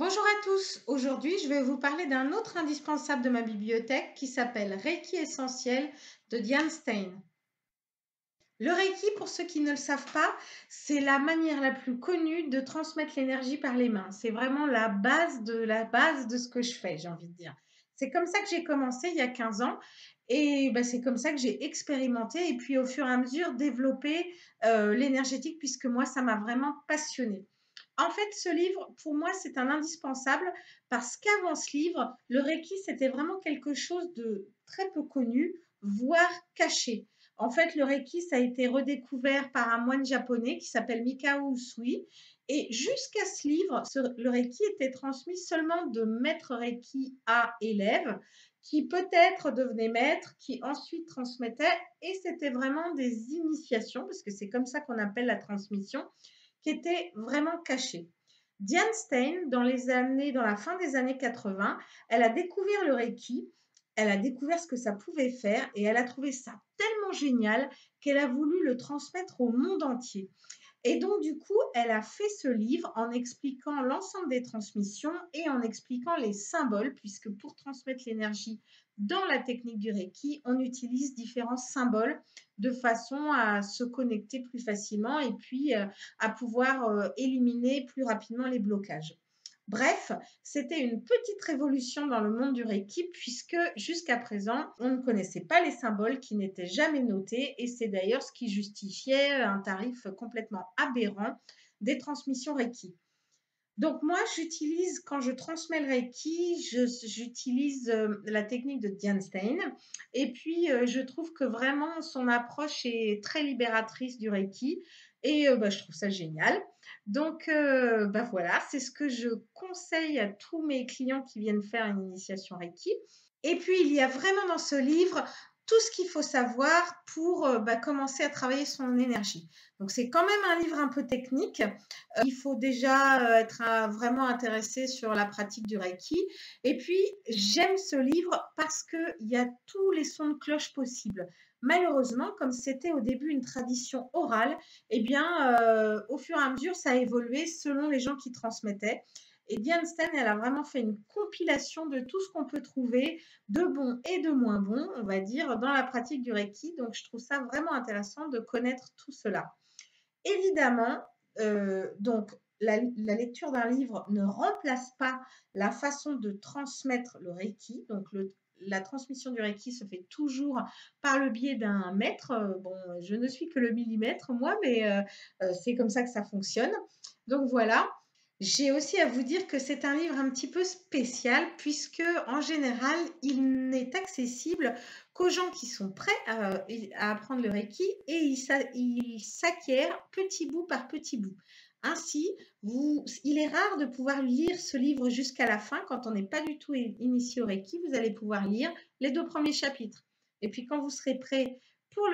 Bonjour à tous, aujourd'hui je vais vous parler d'un autre indispensable de ma bibliothèque qui s'appelle Reiki Essentiel de Diane Stein. Le Reiki, pour ceux qui ne le savent pas, c'est la manière la plus connue de transmettre l'énergie par les mains. C'est vraiment la base de ce que je fais, j'ai envie de dire. C'est comme ça que j'ai commencé il y a 15 ans et c'est comme ça que j'ai expérimenté et puis au fur et à mesure développé l'énergétique puisque moi ça m'a vraiment passionnée. En fait, ce livre, pour moi, c'est un indispensable parce qu'avant ce livre, le Reiki, c'était vraiment quelque chose de très peu connu, voire caché. En fait, le Reiki, ça a été redécouvert par un moine japonais qui s'appelle Mikao Usui. Et jusqu'à ce livre, le Reiki était transmis seulement de maître Reiki à élève, qui peut-être devenait maître, qui ensuite transmettait. Et c'était vraiment des initiations, parce que c'est comme ça qu'on appelle la transmission, qui était vraiment cachée. Diane Stein, dans la fin des années 80, elle a découvert le Reiki, elle a découvert ce que ça pouvait faire et elle a trouvé ça tellement génial qu'elle a voulu le transmettre au monde entier. Et donc, du coup, elle a fait ce livre en expliquant l'ensemble des transmissions et en expliquant les symboles, puisque pour transmettre l'énergie dans la technique du Reiki, on utilise différents symboles de façon à se connecter plus facilement et puis à pouvoir éliminer plus rapidement les blocages. Bref, c'était une petite révolution dans le monde du Reiki puisque jusqu'à présent, on ne connaissait pas les symboles qui n'étaient jamais notés et c'est d'ailleurs ce qui justifiait un tarif complètement aberrant des transmissions Reiki. Donc moi, quand je transmets le Reiki, j'utilise la technique de Diane Stein et puis je trouve que vraiment son approche est très libératrice du Reiki et je trouve ça génial. Donc voilà, c'est ce que je conseille à tous mes clients qui viennent faire une initiation Reiki. Et puis il y a vraiment dans ce livre tout ce qu'il faut savoir pour commencer à travailler son énergie. Donc c'est quand même un livre un peu technique. Il faut déjà être vraiment intéressé sur la pratique du Reiki. Et puis, j'aime ce livre parce qu'il y a tous les sons de cloche possibles. Malheureusement, comme c'était au début une tradition orale, eh bien, au fur et à mesure, ça a évolué selon les gens qui transmettaient. Et Diane Stein, elle a vraiment fait une compilation de tout ce qu'on peut trouver, de bon et de moins bon, on va dire, dans la pratique du Reiki. Donc, je trouve ça vraiment intéressant de connaître tout cela. Évidemment, donc la lecture d'un livre ne remplace pas la façon de transmettre le Reiki. Donc la transmission du Reiki se fait toujours par le biais d'un maître. Bon, je ne suis que le millimètre, moi, mais c'est comme ça que ça fonctionne. Donc voilà. J'ai aussi à vous dire que c'est un livre un petit peu spécial puisque en général, il n'est accessible qu'aux gens qui sont prêts à apprendre le Reiki et il s'acquiert petit bout par petit bout. Ainsi, il est rare de pouvoir lire ce livre jusqu'à la fin. Quand on n'est pas du tout initié au Reiki, vous allez pouvoir lire les 2 premiers chapitres. Et puis quand vous serez prêt pour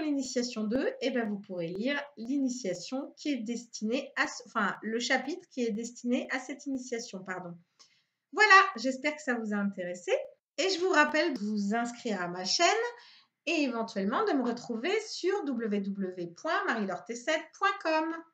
l'initiation 2, eh ben, vous pourrez lire l'initiation qui est destinée enfin, le chapitre qui est destiné à cette initiation, pardon. Voilà, j'espère que ça vous a intéressé. Et je vous rappelle de vous inscrire à ma chaîne et éventuellement de me retrouver sur www.marilortessette.com.